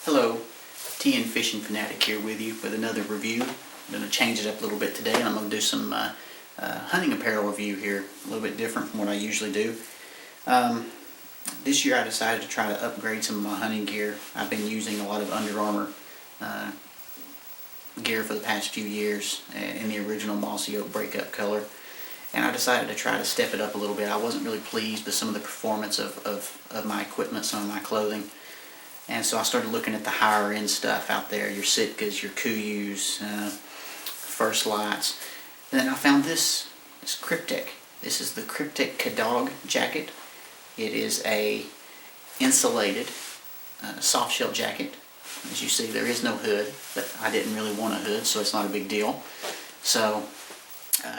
Hello, TN Fishing Fanatic here with you with another review. I'm going to change it up a little bit today, and I'm going to do some hunting apparel review here, a little bit different from what I usually do. This year I decided to try to upgrade some of my hunting gear. I've been using a lot of Under Armour gear for the past few years in the original mossy oak breakup color, and I decided to try to step it up a little bit. I wasn't really pleased with some of the performance of my equipment, some of my clothing. And so I started looking at the higher end stuff out there, your Sitkas, your Kuyus, First Lights. And then I found this Kryptek. This is the Kryptek Cadog Jacket. It is a insulated softshell jacket. As you see, there is no hood, but I didn't really want a hood, so it's not a big deal. So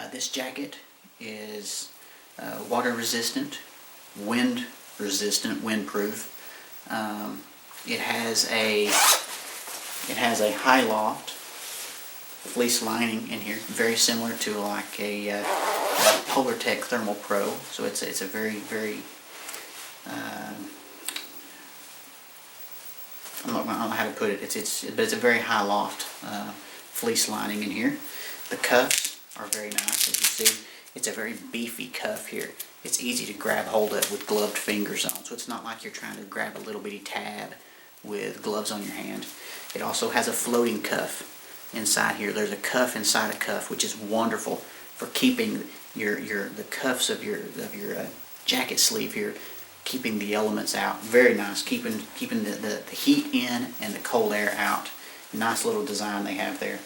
this jacket is water resistant, wind resistant, windproof. It has a high loft fleece lining in here, very similar to like a Polartec Thermal Pro. So it's a very I don't know how to put it. But it's a very high loft fleece lining in here. The cuffs are very nice, as you see. It's a very beefy cuff here. It's easy to grab hold of with gloved fingers on, so it's not like you're trying to grab a little bitty tab with gloves on your hand. It also has a floating cuff inside here. There's a cuff inside a cuff, which is wonderful for keeping the cuffs of your jacket sleeve here, keeping the elements out. Very nice, keeping the heat in and the cold air out. Nice little design they have there.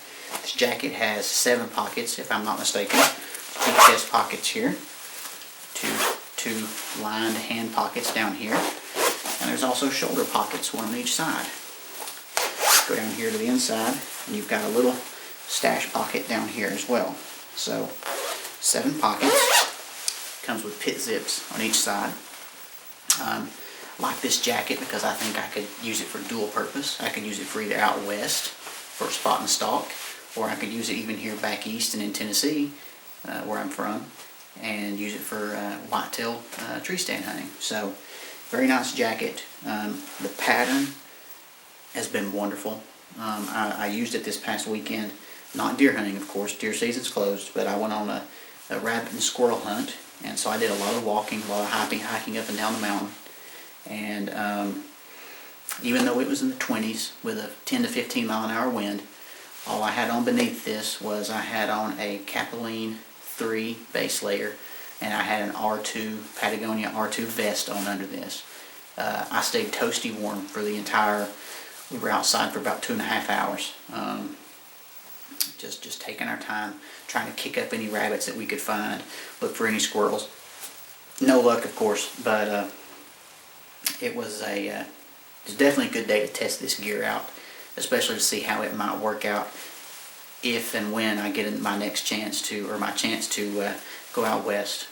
This jacket has 7 pockets, if I'm not mistaken. 2 chest pockets here, two lined hand pockets down here, and there's also shoulder pockets, one on each side. Go down here to the inside, and you've got a little stash pocket down here as well. So 7 pockets. Comes with pit zips on each side. Like this jacket because I think I could use it for dual purpose. I could use it for either out west for spot and stalk, or I could use it even here back east and in Tennessee, where I'm from, and use it for whitetail tree stand hunting. So very nice jacket. The pattern has been wonderful. I used it this past weekend, not deer hunting of course, deer season's closed, but I went on a rabbit and squirrel hunt, and so I did a lot of walking, a lot of hiking up and down the mountain. And even though it was in the 20s with a 10 to 15 mile an hour wind, all I had on beneath this was I had on a Capilene 3 base layer, and I had an R2 Patagonia R2 vest on under this. I stayed toasty warm for the entire. We were outside for about 2.5 hours, just taking our time, trying to kick up any rabbits that we could find, look for any squirrels. No luck, of course, but it was definitely a good day to test this gear out, especially to see how it might work out if and when I get my next chance to, or my chance to go out west.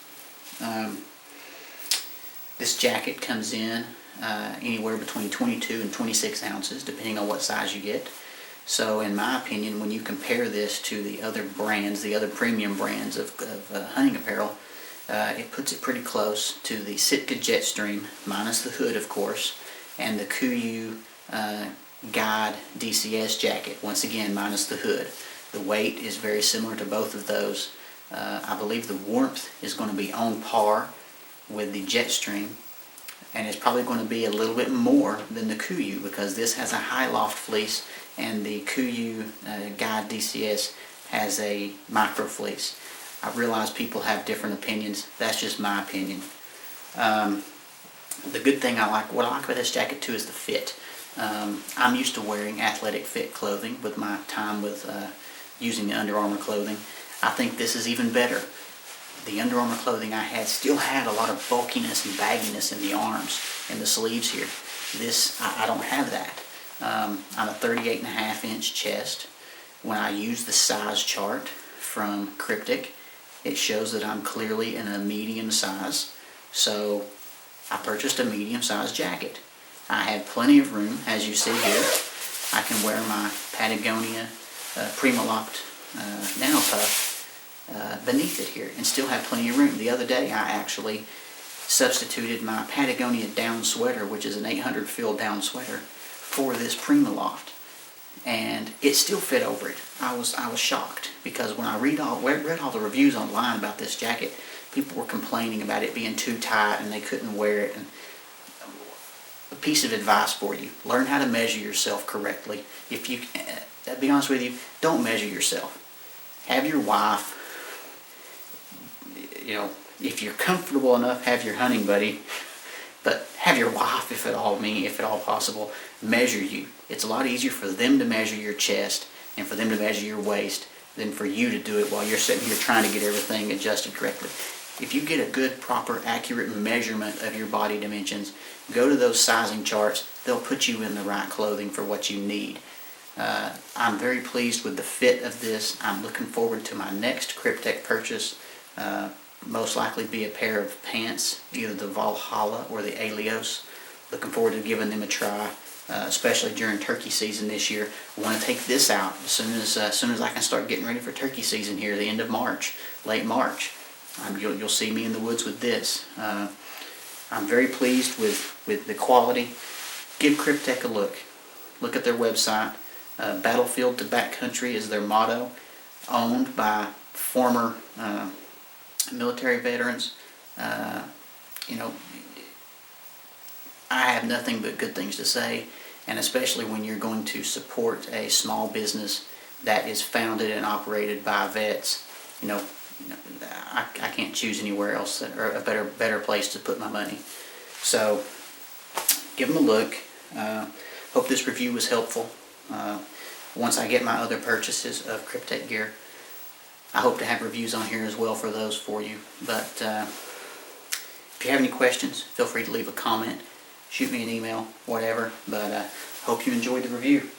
This jacket comes in anywhere between 22 and 26 ounces, depending on what size you get. So in my opinion, when you compare this to the other brands, the other premium brands of hunting apparel, it puts it pretty close to the Sitka Jetstream, minus the hood of course, and the Kuyu Guide DCS jacket, once again minus the hood. The weight is very similar to both of those. I believe the warmth is going to be on par with the Jetstream, and it's probably going to be a little bit more than the Kuyu because this has a high loft fleece and the Kuyu Guide DCS has a micro fleece. I realize people have different opinions. That's just my opinion. The good thing what I like about this jacket too is the fit. I'm used to wearing athletic fit clothing with my time with using the Under Armour clothing. I think this is even better. The Under Armour clothing I had still had a lot of bulkiness and bagginess in the arms and the sleeves here. This, I don't have that. I'm a 38.5 inch chest. When I use the size chart from Kryptek, it shows that I'm clearly in a medium size. So I purchased a medium size jacket. I had plenty of room, as you see here. I can wear my Patagonia Primaloft Nano Puff beneath it here and still have plenty of room. The other day I actually substituted my Patagonia down sweater, which is an 800 fill down sweater, for this Prima Loft, and it still fit over it. I was shocked, because when I read all the reviews online about this jacket, people were complaining about it being too tight and they couldn't wear it. And a piece of advice for you: learn how to measure yourself correctly. If you, to be honest with you, don't measure yourself. Have your wife, if you're comfortable enough, have your hunting buddy, but have your wife, if at all possible, measure you. It's a lot easier for them to measure your chest and for them to measure your waist than for you to do it while you're sitting here trying to get everything adjusted correctly. If you get a good, proper, accurate measurement of your body dimensions, go to those sizing charts. They'll put you in the right clothing for what you need. I'm very pleased with the fit of this. I'm looking forward to my next Kryptek purchase. Most likely be a pair of pants, either the Valhalla or the Alios. Looking forward to giving them a try, especially during turkey season this year. I want to take this out as soon as I can start getting ready for turkey season here, the end of March, late March. You'll see me in the woods with this. I'm very pleased with the quality. Give Kryptek a look. Look at their website. Battlefield to backcountry is their motto. Owned by former military veterans. I have nothing but good things to say, and especially when you're going to support a small business that is founded and operated by vets. I can't choose anywhere else or a better place to put my money. So give them a look. Hope this review was helpful. Once I get my other purchases of Kryptek gear, I hope to have reviews on here as well for those for you. But if you have any questions, feel free to leave a comment, shoot me an email, whatever. But hope you enjoyed the review.